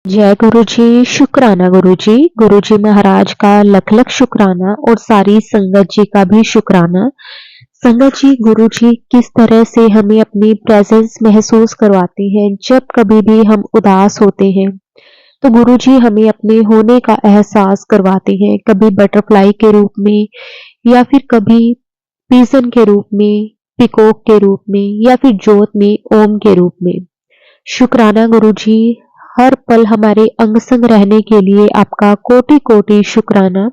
जय गुरु जी, शुक्राना गुरु जी। गुरु जी महाराज का लख लख शुक्राना और सारी संगत जी का भी शुक्राना। संगत जी, गुरु जी किस तरह से हमें अपनी प्रेजेंस महसूस करवाते हैं जब कभी भी हम उदास होते हैं। तो गुरु जी हमें अपने होने का एहसास करवाते हैं, कभी बटरफ्लाई के रूप में या फिर कभी पीसन के रूप में, पिकॉक के रूप में या फिर जोत में ओम के रूप में। शुक्राना गुरु जी, हर पल हमारे अंग संग रहने के लिए आपका कोटि कोटि शुक्राना।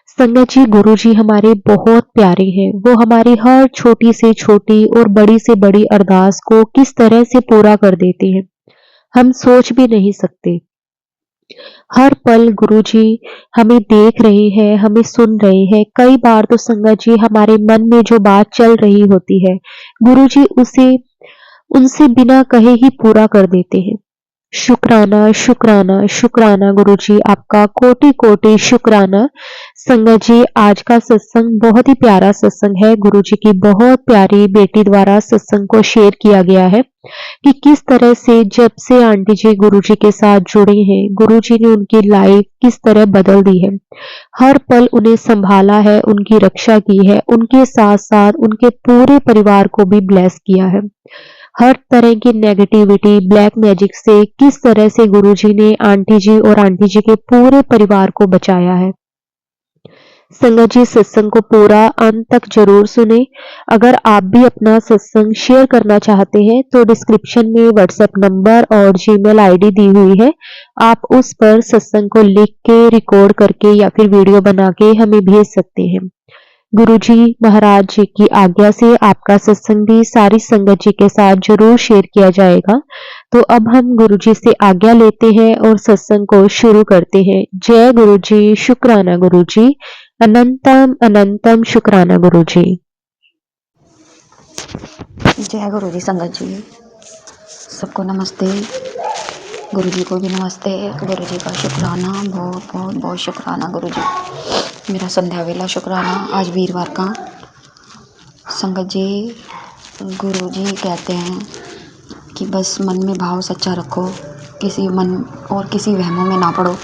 संगत जी, गुरु जी हमारे बहुत प्यारे हैं। वो हमारी हर छोटी से छोटी और बड़ी से बड़ी अरदास को किस तरह से पूरा कर देते हैं, हम सोच भी नहीं सकते। हर पल गुरु जी हमें देख रहे हैं, हमें सुन रहे हैं। कई बार तो संगत जी हमारे मन में जो बात चल रही होती है, गुरु जी उसे उनसे बिना कहे ही पूरा कर देते हैं। शुक्राना शुक्राना शुक्राना गुरु जी, आपका कोटि कोटि शुक्राना। संगत जी, आज का सत्संग बहुत ही प्यारा सत्संग है। गुरु जी की बहुत प्यारी बेटी द्वारा सत्संग को शेयर किया गया है कि किस तरह से जब से आंटी जी गुरु जी के साथ जुड़े हैं, गुरु जी ने उनकी लाइफ किस तरह बदल दी है। हर पल उन्हें संभाला है, उनकी रक्षा की है, उनके साथ साथ उनके पूरे परिवार को भी ब्लेस किया है। हर तरह की नेगेटिविटी, ब्लैक मैजिक से किस तरह से गुरुजी ने आंटी जी और आंटी जी के पूरे परिवार को बचाया है। संगत जी, सत्संग को पूरा अंत तक जरूर सुने। अगर आप भी अपना सत्संग शेयर करना चाहते हैं तो डिस्क्रिप्शन में व्हाट्सएप नंबर और जीमेल आईडी दी हुई है। आप उस पर सत्संग को लिख के, रिकॉर्ड करके या फिर वीडियो बना के हमें भेज सकते हैं। गुरुजी महाराज जी की आज्ञा से आपका सत्संग भी सारी संगत जी के साथ जरूर शेयर किया जाएगा। तो अब हम गुरुजी से आज्ञा लेते हैं और सत्संग को शुरू करते हैं। जय गुरुजी, शुक्राना गुरुजी, अनंतम अनंतम शुक्राना गुरुजी। जय गुरु जी। संगत जी सबको नमस्ते। गुरु जी को भी नमस्ते। गुरु जी का शुक्राना, बहुत बहुत बहुत शुक्राना गुरु जी। मेरा संध्या वेला शुक्राना आज वीरवार का। संगत जी, गुरु जी कहते हैं कि बस मन में भाव सच्चा रखो, किसी मन और किसी वहमों में ना पड़ो।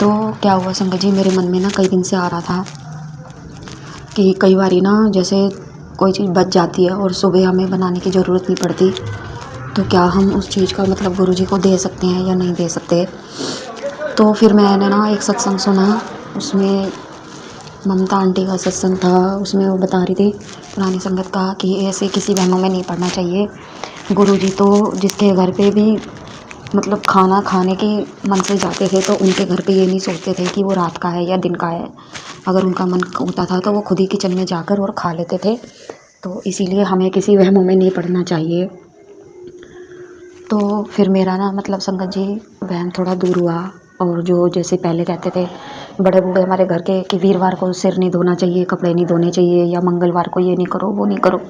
तो क्या हुआ संगत जी, मेरे मन में ना कई दिन से आ रहा था कि कई बारी ना जैसे कोई चीज़ बच जाती है और सुबह हमें बनाने की ज़रूरत नहीं पड़ती, तो क्या हम उस चीज़ का मतलब गुरु जी को दे सकते हैं या नहीं दे सकते। तो फिर मैंने ना एक सत्संग सुना, उसमें ममता आंटी का सत्संग था। उसमें वो बता रही थी पुरानी संगत का कि ऐसे किसी वहमों में नहीं पड़ना चाहिए। गुरु जी तो जिसके घर पे भी मतलब खाना खाने के मन से जाते थे तो उनके घर पे ये नहीं सोचते थे कि वो रात का है या दिन का है। अगर उनका मन होता था तो वो खुद ही किचन में जाकर और खा लेते थे। तो इसीलिए हमें किसी वहमों में नहीं पड़ना चाहिए। तो फिर मेरा ना मतलब संगत जी वहम थोड़ा दूर हुआ। और जो जैसे पहले कहते थे बड़े बूढ़े हमारे घर के कि वीरवार को सिर नहीं धोना चाहिए, कपड़े नहीं धोने चाहिए, या मंगलवार को ये नहीं करो वो नहीं करो,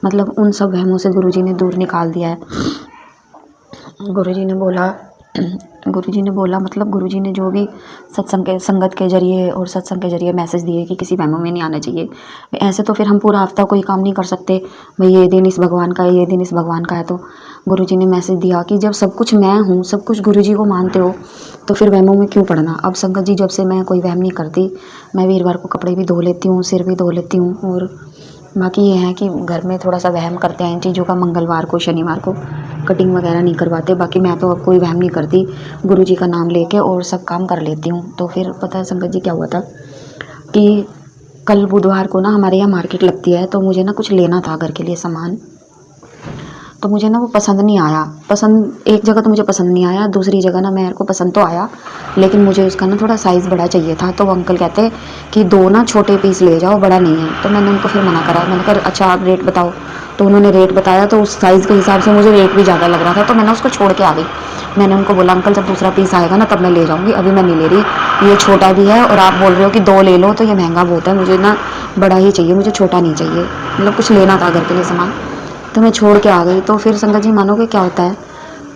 मतलब उन सब वहमों से गुरुजी ने दूर निकाल दिया है। गुरुजी ने बोला मतलब गुरुजी ने जो भी सत्संग के संगत के जरिए और सत्संग के जरिए मैसेज दिए कि किसी वहमों में नहीं आना चाहिए। ऐसे तो फिर हम पूरा हफ्ता कोई काम नहीं कर सकते भाई, ये दिन इस भगवान का है, ये दिन इस भगवान का है। तो गुरुजी ने मैसेज दिया कि जब सब कुछ मैं हूँ, सब कुछ गुरुजी को मानते हो, तो फिर वहमों में क्यों पड़ना। अब संगत जी जब से मैं कोई वहम नहीं करती, मैं वीरवार को कपड़े भी धो लेती हूँ, सिर भी धो लेती हूँ। और बाकी ये है कि घर में थोड़ा सा वहम करते हैं इन चीज़ों का। मंगलवार को शनिवार को कटिंग वगैरह नहीं करवाते। बाकी मैं तो अब कोई वहम नहीं करती, गुरुजी का नाम लेके और सब काम कर लेती हूँ। तो फिर पता है संगत जी क्या हुआ था कि कल बुधवार को ना हमारे यहाँ मार्केट लगती है, तो मुझे ना कुछ लेना था घर के लिए सामान। तो मुझे ना वो पसंद नहीं आया। पसंद एक जगह तो मुझे पसंद नहीं आया, दूसरी जगह ना मेरे को पसंद तो आया, लेकिन मुझे उसका ना थोड़ा साइज़ बड़ा चाहिए था। तो वो अंकल कहते कि 2 ना छोटे पीस ले जाओ, बड़ा नहीं है। तो मैंने उनको फिर मना करा। मैंने कहा अच्छा आप रेट बताओ। तो उन्होंने रेट बताया, तो उस साइज़ के हिसाब से मुझे रेट भी ज़्यादा लग रहा था, तो मैंने उसको छोड़ के आ गई। मैंने उनको बोला अंकल जब दूसरा पीस आएगा ना तब मैं ले जाऊँगी, अभी मैं नहीं ले रही। ये छोटा भी है और आप बोल रहे हो कि 2 ले लो, तो ये महंगा बहुत है, मुझे ना बड़ा ही चाहिए, मुझे छोटा नहीं चाहिए। मतलब कुछ लेना था घर के लिए सामान, तो मैं छोड़ के आ गई। तो फिर संगत जी मानोगे क्या होता है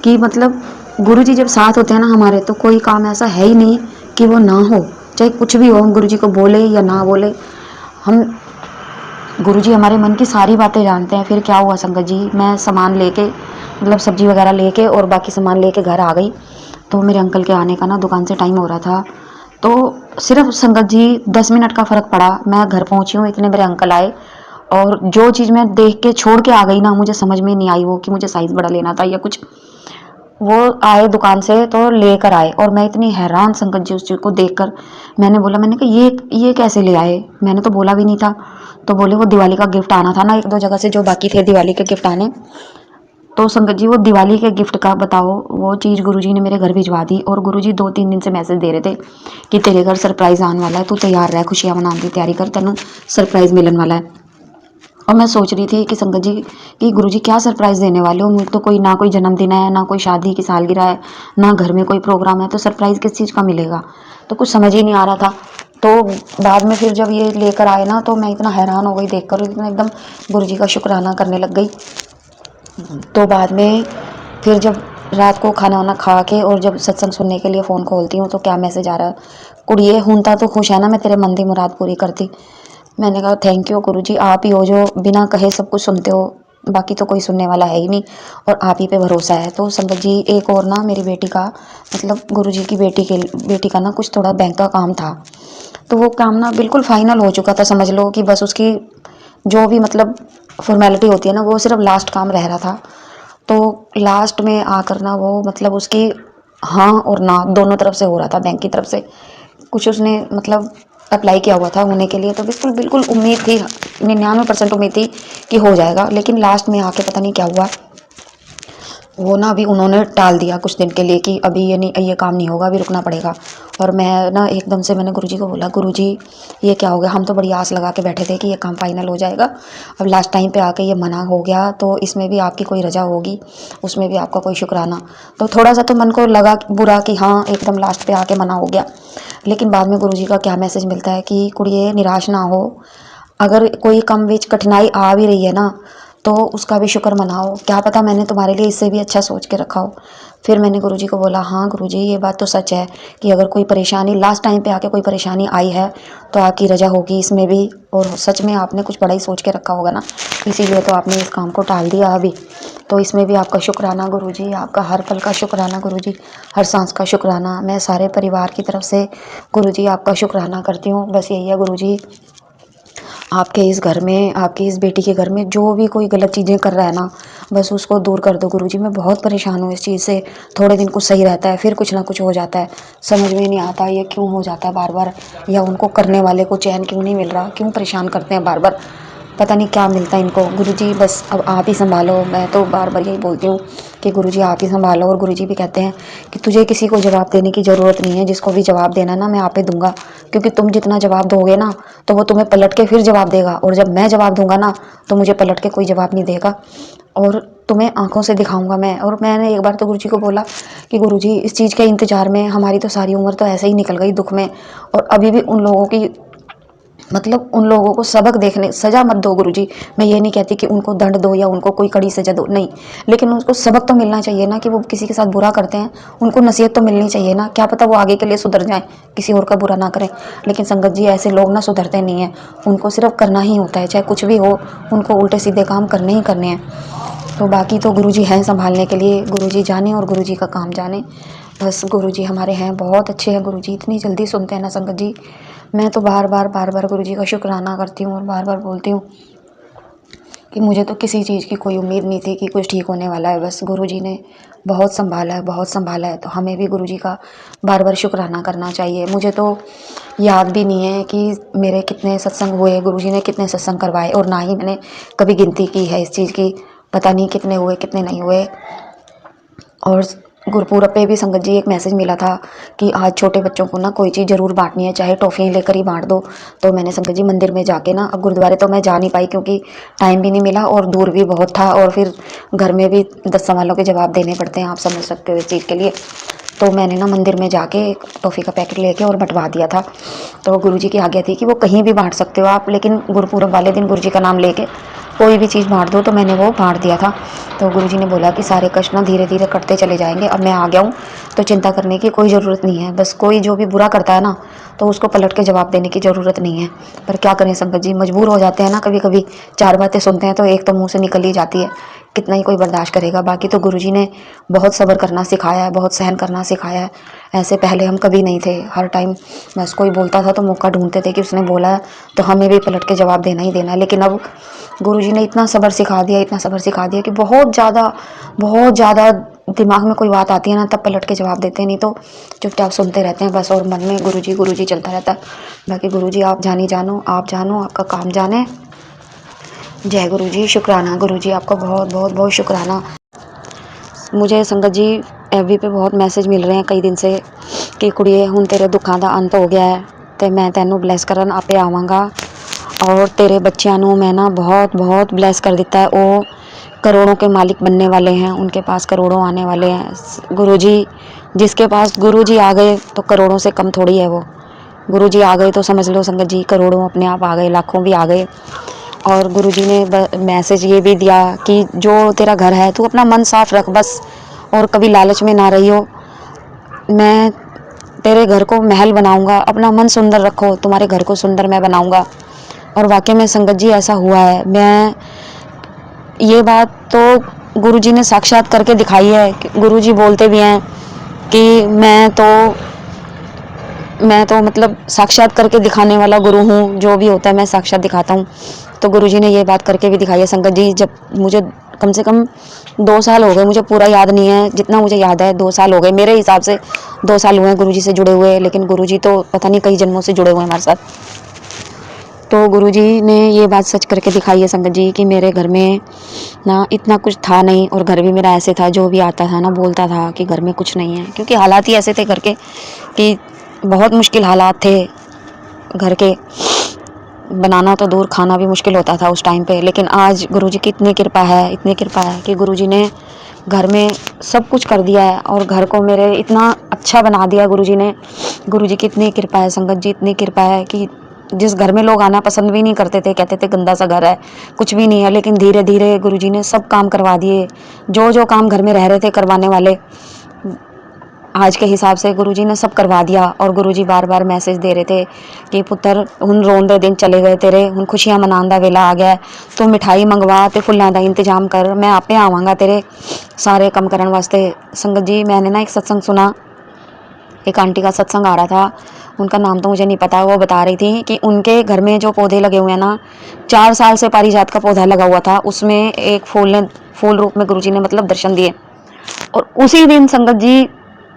कि मतलब गुरु जी जब साथ होते हैं ना हमारे, तो कोई काम ऐसा है ही नहीं कि वो ना हो, चाहे कुछ भी हो। हम गुरु जी को बोले या ना बोले, हम गुरु जी हमारे मन की सारी बातें जानते हैं। फिर क्या हुआ संगत जी, मैं सामान लेके मतलब सब्जी वगैरह लेके और बाकी सामान लेके घर आ गई। तो मेरे अंकल के आने का ना दुकान से टाइम हो रहा था। तो सिर्फ संगत जी 10 मिनट का फ़र्क पड़ा, मैं घर पहुंची हूँ, इतने मेरे अंकल आए। और जो चीज़ मैं देख के छोड़ के आ गई ना, मुझे समझ में नहीं आई वो कि मुझे साइज़ बड़ा लेना था या कुछ। वो आए दुकान से तो लेकर आए और मैं इतनी हैरान संगत जी उस चीज़ को देखकर। मैंने कहा ये कैसे ले आए, मैंने तो बोला भी नहीं था। तो बोले वो दिवाली का गिफ्ट आना था ना एक दो जगह से, जो बाकी थे दिवाली के गिफ्ट आने। तो संगत जी वो दिवाली के गिफ्ट का बताओ, वो चीज़ गुरुजी ने मेरे घर भिजवा दी। और गुरुजी 2-3 दिन से मैसेज दे रहे थे कि तेरे घर सरप्राइज़ आने वाला है, तू तैयार रह, खुशियाँ मनाने की तैयारी कर, तेनू सरप्राइज़ मिलने वाला है। और मैं सोच रही थी कि संगत जी कि गुरुजी क्या सरप्राइज़ देने वाले हो, मुझे तो कोई ना कोई जन्मदिन है, ना कोई शादी की सालगिरह है, ना घर में कोई प्रोग्राम है, तो सरप्राइज़ किस चीज़ का मिलेगा। तो कुछ समझ ही नहीं आ रहा था। तो बाद में फिर जब ये लेकर आए ना, तो मैं इतना हैरान हो गई देखकर, इतना एकदम गुरुजी का शुक्राना करने लग गई। तो बाद में फिर जब रात को खाना वाना खा के और जब सत्संग सुनने के लिए फ़ोन खोलती हूँ तो क्या मैसेज आ रहा है, कुड़िए हुंता तो खुश है ना, मैं तेरे मन की मुराद पूरी करती। मैंने कहा थैंक यू गुरुजी, आप ही हो जो बिना कहे सब कुछ सुनते हो, बाकी तो कोई सुनने वाला है ही नहीं, और आप ही पे भरोसा है। तो संगत जी एक और ना मेरी बेटी का, मतलब गुरुजी की बेटी का ना कुछ थोड़ा बैंक का काम था। तो वो काम ना बिल्कुल फाइनल हो चुका था, समझ लो कि बस उसकी जो भी मतलब फॉर्मेलिटी होती है ना, वो सिर्फ लास्ट काम रह रहा था। तो लास्ट में आकर ना वो मतलब उसकी हाँ और ना दोनों तरफ से हो रहा था, बैंक की तरफ से कुछ उसने मतलब अप्लाई किया हुआ था होने के लिए। तो बिल्कुल बिल्कुल उम्मीद थी, 99% उम्मीद थी कि हो जाएगा। लेकिन लास्ट में आके पता नहीं क्या हुआ, वो ना अभी उन्होंने टाल दिया कुछ दिन के लिए कि अभी ये नहीं, ये काम नहीं होगा, अभी रुकना पड़ेगा। और मैं ना एकदम से मैंने गुरुजी को बोला, गुरुजी ये क्या हो गया, हम तो बड़ी आस लगा के बैठे थे कि ये काम फाइनल हो जाएगा, अब लास्ट टाइम पे आके ये मना हो गया, तो इसमें भी आपकी कोई रजा होगी, उसमें भी आपका कोई शुक्राना। तो थोड़ा सा तो मन को लगा बुरा कि हाँ एकदम लास्ट पे आके मना हो गया। लेकिन बाद में गुरुजी का क्या मैसेज मिलता है कि कुड़िए निराश ना हो, अगर कोई कम बीच कठिनाई आ भी रही है ना, तो उसका भी शुक्र मनाओ, क्या पता मैंने तुम्हारे लिए इससे भी अच्छा सोच के रखा हो। फिर मैंने गुरुजी को बोला, हाँ गुरुजी ये बात तो सच है कि अगर कोई परेशानी लास्ट टाइम पे आके कोई परेशानी आई है तो आपकी रजा होगी इसमें भी, और सच में आपने कुछ बड़ा ही सोच के रखा होगा ना, इसीलिए तो आपने इस काम को टाल दिया अभी। तो इसमें भी आपका शुक्राना गुरुजी, आपका हर पल का शुक्राना गुरुजी, हर सांस का शुक्राना। मैं सारे परिवार की तरफ से गुरुजी आपका शुक्राना करती हूँ। बस यही है गुरुजी, आपके इस घर में, आपकी इस बेटी के घर में जो भी कोई गलत चीज़ें कर रहा है ना, बस उसको दूर कर दो गुरुजी। मैं बहुत परेशान हूँ इस चीज़ से, थोड़े दिन कुछ सही रहता है फिर कुछ ना कुछ हो जाता है, समझ में नहीं आता ये क्यों हो जाता है बार बार, या उनको करने वाले को चैन क्यों नहीं मिल रहा, क्यों परेशान करते हैं बार बार, पता नहीं क्या मिलता है इनको। गुरुजी बस अब आप ही संभालो, मैं तो बार बार यही बोलती हूँ कि गुरुजी आप ही संभालो। और गुरुजी भी कहते हैं कि तुझे किसी को जवाब देने की ज़रूरत नहीं है, जिसको भी जवाब देना ना मैं आप ही दूंगा, क्योंकि तुम जितना जवाब दोगे ना तो वो तुम्हें पलट के फिर जवाब देगा, और जब मैं जवाब दूंगा ना तो मुझे पलट के कोई जवाब नहीं देगा, और तुम्हें आंखों से दिखाऊंगा मैं। और मैंने एक बार तो गुरुजी को बोला कि गुरुजी इस चीज़ के इंतजार में हमारी तो सारी उम्र तो ऐसे ही निकल गई दुख में, और अभी भी उन लोगों की मतलब उन लोगों को सबक देखने, सजा मत दो गुरुजी, मैं ये नहीं कहती कि उनको दंड दो या उनको कोई कड़ी सजा दो, नहीं, लेकिन उनको सबक तो मिलना चाहिए ना, कि वो किसी के साथ बुरा करते हैं, उनको नसीहत तो मिलनी चाहिए ना, क्या पता वो आगे के लिए सुधर जाएं, किसी और का बुरा ना करें। लेकिन संगत जी ऐसे लोग ना सुधरते नहीं हैं, उनको सिर्फ करना ही होता है, चाहे कुछ भी हो, उनको उल्टे सीधे काम करने ही करने हैं। तो बाकी तो गुरुजी हैं संभालने के लिए, गुरुजी जाने और गुरुजी का काम जाने। बस गुरुजी हमारे हैं, बहुत अच्छे हैं गुरुजी, इतनी जल्दी सुनते हैं ना संगत जी। मैं तो बार बार गुरुजी का शुक्राना करती हूँ और बार बार बोलती हूँ कि मुझे तो किसी चीज़ की कोई उम्मीद नहीं थी कि कुछ ठीक होने वाला है, बस गुरुजी ने बहुत संभाला है, बहुत संभाला है। तो हमें भी गुरुजी का बार बार शुक्राना करना चाहिए। मुझे तो याद भी नहीं है कि मेरे कितने सत्संग हुए, गुरुजी ने कितने सत्संग करवाए, और ना ही मैंने कभी गिनती की है इस चीज़ की, पता नहीं कितने हुए कितने नहीं हुए। और गुरुपुरब पे भी संगत जी एक मैसेज मिला था कि आज छोटे बच्चों को ना कोई चीज़ ज़रूर बांटनी है, चाहे टॉफ़ी लेकर ही बांट दो। तो मैंने संगत जी मंदिर में जाके ना, अब गुरुद्वारे तो मैं जा नहीं पाई क्योंकि टाइम भी नहीं मिला और दूर भी बहुत था, और फिर घर में भी 10 सवालों के जवाब देने पड़ते हैं, आप समझ सकते हो इस चीज़ के लिए। तो मैंने ना मंदिर में जाके एक टॉफ़ी का पैकेट लेके और बंटवा दिया था। तो गुरुजी की आज्ञा थी कि वो कहीं भी बांट सकते हो आप, लेकिन गुरुपुरब वाले दिन गुरुजी का नाम लेके कोई भी चीज़ बाँट दो, तो मैंने वो बाँट दिया था। तो गुरुजी ने बोला कि सारे कष्ट ना धीरे धीरे कटते चले जाएंगे, अब मैं आ गया हूँ, तो चिंता करने की कोई ज़रूरत नहीं है। बस कोई जो भी बुरा करता है ना, तो उसको पलट के जवाब देने की ज़रूरत नहीं है। पर क्या करें संगत जी, मजबूर हो जाते हैं ना कभी कभी। चार बातें सुनते हैं तो एक तो मुंह से निकल ही जाती है, कितना ही कोई बर्दाश्त करेगा। बाकी तो गुरुजी ने बहुत सब्र करना सिखाया है, बहुत सहन करना सिखाया है। ऐसे पहले हम कभी नहीं थे, हर टाइम बस कोई बोलता था तो मौका ढूंढते थे कि उसने बोला है तो हमें भी पलट के जवाब देना ही देना है। लेकिन अब गुरुजी ने इतना सब्र सिखा दिया, इतना सब्र सिखा दिया कि बहुत ज़्यादा दिमाग में कोई बात आती है ना, तब पलट के जवाब देते हैं, नहीं तो चुपचाप सुनते रहते हैं बस। और मन में गुरुजी चलता रहता है। बाकी गुरुजी आप जानी जानो, आप जानो, आपका काम जाने। जय गुरुजी, शुक्राना गुरुजी, आपका बहुत बहुत बहुत शुक्राना। मुझे संगत जी एफबी पे बहुत मैसेज मिल रहे हैं कई दिन से कि कुड़िए हुण तेरे दुखों का अंत हो गया है, तो मैं तेनों ब्लैस करन आपे आवांगा और तेरे बच्चों को मैं ना बहुत बहुत ब्लैस कर दिता है। वो करोड़ों के मालिक बनने वाले हैं, उनके पास करोड़ों आने वाले हैं। गुरुजी, जिसके पास गुरुजी आ गए तो करोड़ों से कम थोड़ी है वो। गुरुजी आ गए तो समझ लो संगत जी करोड़ों अपने आप आ गए, लाखों भी आ गए। और गुरुजी ने मैसेज ये भी दिया कि जो तेरा घर है तू अपना मन साफ रख बस, और कभी लालच में ना रही हो। मैं तेरे घर को महल बनाऊंगा, अपना मन सुंदर रखो, तुम्हारे घर को सुंदर मैं बनाऊंगा। और वाकई में संगत जी ऐसा हुआ है। मैं ये बात तो गुरुजी ने साक्षात करके दिखाई है। गुरुजी बोलते भी हैं कि मैं तो मतलब साक्षात करके दिखाने वाला गुरु हूँ, जो भी होता है मैं साक्षात दिखाता हूँ। तो गुरुजी ने ये बात करके भी दिखाई है संगत जी। जब मुझे कम से कम 2 साल हो गए, मुझे पूरा याद नहीं है, जितना मुझे याद है 2 साल हो गए मेरे हिसाब से। 2 साल हुए हैं गुरुजी से जुड़े हुए, लेकिन गुरुजी तो पता नहीं कई जन्मों से जुड़े हुए हैं हमारे साथ। तो गुरुजी ने ये बात सच करके दिखाई है संगत जी कि मेरे घर में ना इतना कुछ था नहीं, और घर भी मेरा ऐसे था, जो भी आता था ना बोलता था कि घर में कुछ नहीं है, क्योंकि हालात ही ऐसे थे घर के कि बहुत मुश्किल हालात थे घर के। बनाना तो दूर, खाना भी मुश्किल होता था उस टाइम पे। लेकिन आज गुरुजी की इतनी कृपा है कि गुरुजी ने घर में सब कुछ कर दिया है और घर को मेरे इतना अच्छा बना दिया गुरुजी ने। गुरुजी की इतनी कृपा है संगत जी, इतनी कृपा है कि जिस घर में लोग आना पसंद भी नहीं करते थे, कहते थे गंदा सा घर है, कुछ भी नहीं है, लेकिन धीरे धीरे गुरुजी ने सब काम करवा दिए। जो जो काम घर में रह रहे थे करवाने वाले, आज के हिसाब से गुरुजी ने सब करवा दिया। और गुरुजी बार बार मैसेज दे रहे थे कि पुत्र हुण रोन दे दिन चले गए तेरे, हुण खुशियां मनाने का वेला आ गया, तू मिठाई मंगवा ते फुल्लां का इंतजाम कर, मैं आपे आवांगा तेरे सारे काम करने वास्ते। संगत जी मैंने ना एक सत्संग सुना, एक आंटी का सत्संग आ रहा था, उनका नाम तो मुझे नहीं पता। वो बता रही थी कि उनके घर में जो पौधे लगे हुए हैं ना, 4 साल से पारिजात का पौधा लगा हुआ था, उसमें एक फूल रूप में गुरुजी ने मतलब दर्शन दिए। और उसी दिन संगत जी,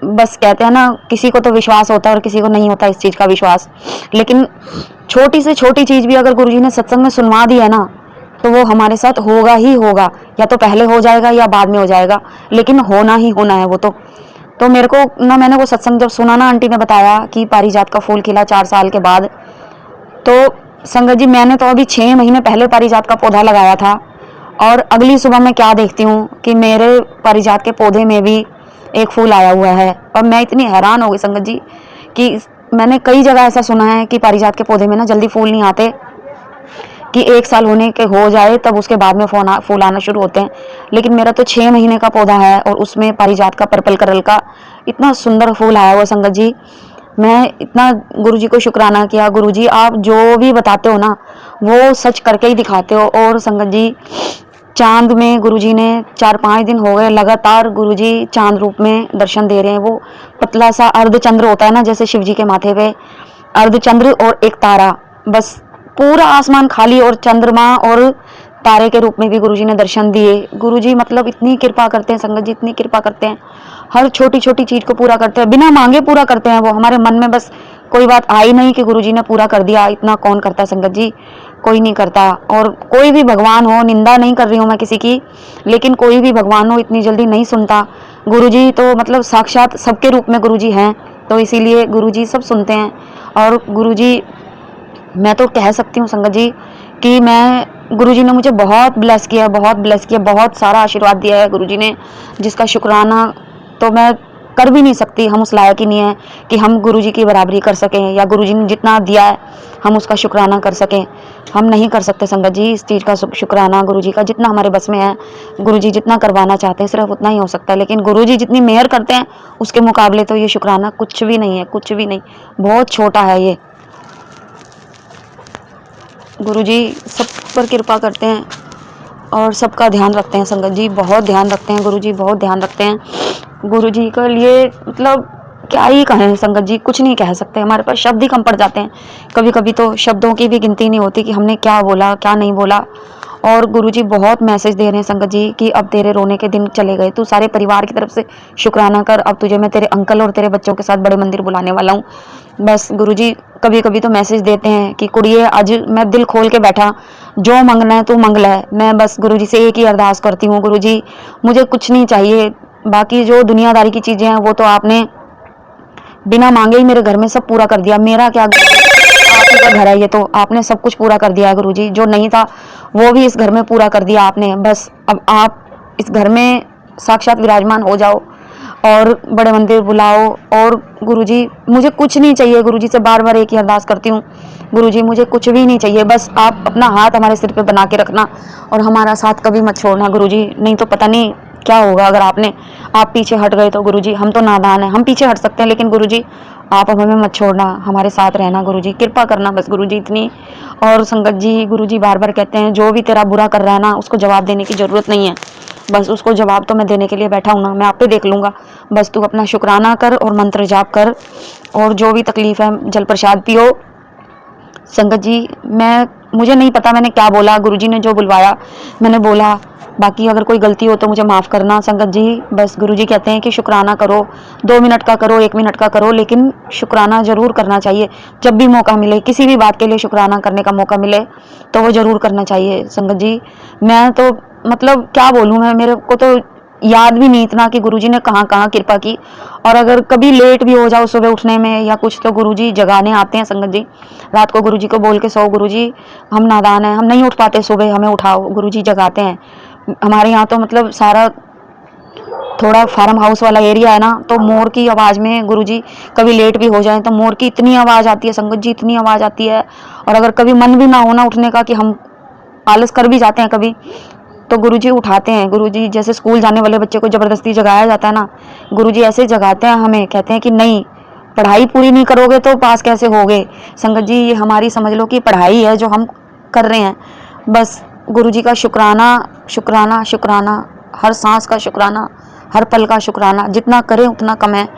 बस कहते हैं ना किसी को तो विश्वास होता है और किसी को नहीं होता इस चीज का विश्वास, लेकिन छोटी से छोटी चीज भी अगर गुरुजी ने सत्संग में सुनवा दी है ना, तो वो हमारे साथ होगा ही होगा, या तो पहले हो जाएगा या बाद में हो जाएगा, लेकिन होना ही होना है वो तो मेरे को ना, मैंने वो सत्संग जब सुना ना, आंटी ने बताया कि पारिजात का फूल खिला 4 साल के बाद, तो संगत जी मैंने तो अभी 6 महीने पहले पारिजात का पौधा लगाया था, और अगली सुबह मैं क्या देखती हूँ कि मेरे पारिजात के पौधे में भी एक फूल आया हुआ है। और मैं इतनी हैरान हो गई संगत जी कि मैंने कई जगह ऐसा सुना है कि पारिजात के पौधे में ना जल्दी फूल नहीं आते, कि 1 साल होने के हो जाए तब उसके बाद में फूल आना शुरू होते हैं। लेकिन मेरा तो 6 महीने का पौधा है और उसमें पारिजात का पर्पल कलर का इतना सुंदर फूल आया हुआ संगत जी। मैं इतना गुरुजी को शुक्राना किया, गुरुजी आप जो भी बताते हो ना वो सच करके ही दिखाते हो। और संगत जी चांद में गुरुजी ने 4-5 दिन हो गए लगातार गुरुजी चांद रूप में दर्शन दे रहे हैं। वो पतला सा अर्धचंद्र होता है ना, जैसे शिव जी के माथे पे अर्धचंद्र और एक तारा, बस पूरा आसमान खाली, और चंद्रमा और तारे के रूप में भी गुरुजी ने दर्शन दिए। गुरुजी मतलब इतनी कृपा करते हैं संगत जी, इतनी कृपा करते हैं, हर छोटी छोटी चीज को पूरा करते हैं, बिना मांगे पूरा करते हैं वो। हमारे मन में बस कोई बात आई नहीं कि गुरुजी ने पूरा कर दिया, इतना कौन करता संगत जी, कोई नहीं करता। और कोई भी भगवान हो, निंदा नहीं कर रही हूँ मैं किसी की, लेकिन कोई भी भगवान हो इतनी जल्दी नहीं सुनता। गुरुजी तो मतलब साक्षात सबके रूप में गुरुजी हैं, तो इसीलिए गुरुजी सब सुनते हैं। और गुरुजी, मैं तो कह सकती हूँ संगत जी कि मैं गुरुजी ने मुझे बहुत ब्लेस किया, बहुत ब्लेस किया, बहुत सारा आशीर्वाद दिया है गुरुजी ने, जिसका शुक्राना तो मैं कर भी नहीं सकती, हम उस लायक ही नहीं है कि हम गुरुजी की बराबरी कर सकें या गुरुजी ने जितना दिया है हम उसका शुक्राना कर सकें। हम नहीं कर सकते संगत जी इस चीज़ का शुक्राना गुरुजी का, जितना हमारे बस में है गुरुजी जितना करवाना चाहते हैं सिर्फ उतना ही हो सकता है, लेकिन गुरुजी जितनी मेहर करते हैं उसके मुकाबले तो ये शुक्राना कुछ भी नहीं है, कुछ भी नहीं, बहुत छोटा है ये। गुरुजी सब पर कृपा करते हैं और सबका ध्यान रखते हैं संगत जी, बहुत ध्यान रखते हैं गुरुजी, बहुत ध्यान रखते हैं। गुरुजी के लिए मतलब क्या ही कहें संगत जी, कुछ नहीं कह सकते, हमारे पास शब्द ही कम पड़ जाते हैं। कभी कभी तो शब्दों की भी गिनती नहीं होती कि हमने क्या बोला क्या नहीं बोला। और गुरुजी बहुत मैसेज दे रहे हैं संगत जी कि अब तेरे रोने के दिन चले गए, तू सारे परिवार की तरफ से शुक्राना कर, अब तुझे मैं तेरे अंकल और तेरे बच्चों के साथ बड़े मंदिर बुलाने वाला हूँ। बस गुरुजी कभी कभी तो मैसेज देते हैं कि कुड़िए आज मैं दिल खोल के बैठा, जो मंगना है तू मंग ले। मैं बस गुरुजी से एक ही अरदास करती हूँ, गुरुजी मुझे कुछ नहीं चाहिए, बाकी जो दुनियादारी की चीज़ें हैं वो तो आपने बिना मांगे ही मेरे घर में सब पूरा कर दिया। मेरा क्या घर है, आप ही का घर है, ये तो आपने सब कुछ पूरा कर दिया है गुरुजी, जो नहीं था वो भी इस घर में पूरा कर दिया आपने। बस अब आप इस घर में साक्षात विराजमान हो जाओ और बड़े मंदिर बुलाओ। और गुरुजी मुझे कुछ नहीं चाहिए, गुरुजी से बार बार एक ही अरदास करती हूँ, गुरुजी मुझे कुछ भी नहीं चाहिए, बस आप अपना हाथ हमारे सिर पे बना के रखना और हमारा साथ कभी मत छोड़ना गुरुजी, नहीं तो पता नहीं क्या होगा अगर आप पीछे हट गए तो। गुरुजी हम तो नादान हैं, हम पीछे हट सकते हैं, लेकिन गुरुजी आप हमें मत छोड़ना, हमारे साथ रहना गुरुजी, कृपा करना बस गुरुजी इतनी। और संगत जी गुरुजी बार बार कहते हैं जो भी तेरा बुरा कर रहा है ना उसको जवाब देने की ज़रूरत नहीं है, बस उसको जवाब तो मैं देने के लिए बैठा हूँ ना, मैं आप पे देख लूँगा, बस तू अपना शुक्राना कर और मंत्र जाप कर और जो भी तकलीफ़ है जल प्रसाद पियो। संगत जी मुझे नहीं पता मैंने क्या बोला, गुरुजी ने जो बुलवाया मैंने बोला, बाकी अगर कोई गलती हो तो मुझे माफ़ करना संगत जी। बस गुरुजी कहते हैं कि शुक्राना करो, 2 मिनट का करो 1 मिनट का करो, लेकिन शुक्राना ज़रूर करना चाहिए। जब भी मौका मिले किसी भी बात के लिए शुक्राना करने का मौका मिले तो वो ज़रूर करना चाहिए संगत जी। मैं तो मतलब क्या बोलूँ, मैं मेरे को तो याद भी नहीं इतना कि गुरुजी ने कहाँ कहाँ कृपा की। और अगर कभी लेट भी हो जाओ सुबह उठने में या कुछ तो गुरुजी जगाने आते हैं संगत जी। रात को गुरुजी को बोल के सो, गुरुजी हम नादान हैं, हम नहीं उठ पाते सुबह, हमें उठाओ, गुरुजी जगाते हैं। हमारे यहाँ तो मतलब सारा थोड़ा फार्म हाउस वाला एरिया है ना, तो मोर की आवाज़ में गुरुजी कभी लेट भी हो जाए तो मोर की इतनी आवाज़ आती है संगत जी, इतनी आवाज़ आती है। और अगर कभी मन भी ना हो ना उठने का, कि हम आलस कर भी जाते हैं कभी, तो गुरुजी उठाते हैं। गुरुजी जैसे स्कूल जाने वाले बच्चे को ज़बरदस्ती जगाया जाता है ना, गुरुजी ऐसे जगाते हैं हमें, कहते हैं कि नहीं पढ़ाई पूरी नहीं करोगे तो पास कैसे होगे। संगत जी ये हमारी समझ लो कि पढ़ाई है जो हम कर रहे हैं। बस गुरुजी का शुक्राना शुक्राना शुक्राना, हर सांस का शुक्राना, हर पल का शुक्राना, जितना करें उतना कम है।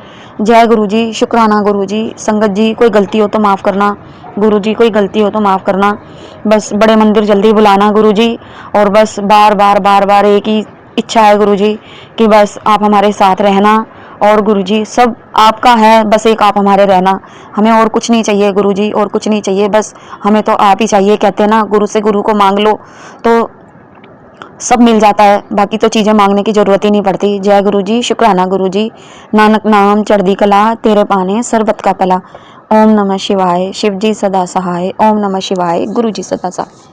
जय गुरुजी, शुक्राना गुरुजी। संगत जी कोई गलती हो तो माफ़ करना गुरुजी, कोई गलती हो तो माफ़ करना। बस बड़े मंदिर जल्दी बुलाना गुरुजी, और बस बार बार बार बार एक ही इच्छा है गुरुजी कि बस आप हमारे साथ रहना। और गुरुजी सब आपका है, बस एक आप हमारे रहना, हमें और कुछ नहीं चाहिए गुरुजी, और कुछ नहीं चाहिए, बस हमें तो आप ही चाहिए। कहते हैं ना गुरु से गुरु को मांग लो तो सब मिल जाता है, बाकी तो चीज़ें मांगने की ज़रूरत ही नहीं पड़ती। जय गुरुजी, शुक्राना गुरुजी। नानक नाम चढ़दी कला, तेरे पाने सरबत का पला। ओम नमः शिवाय, शिव जी सदा सहाय। ओम नमः शिवाय, गुरु जी सदा सहाय।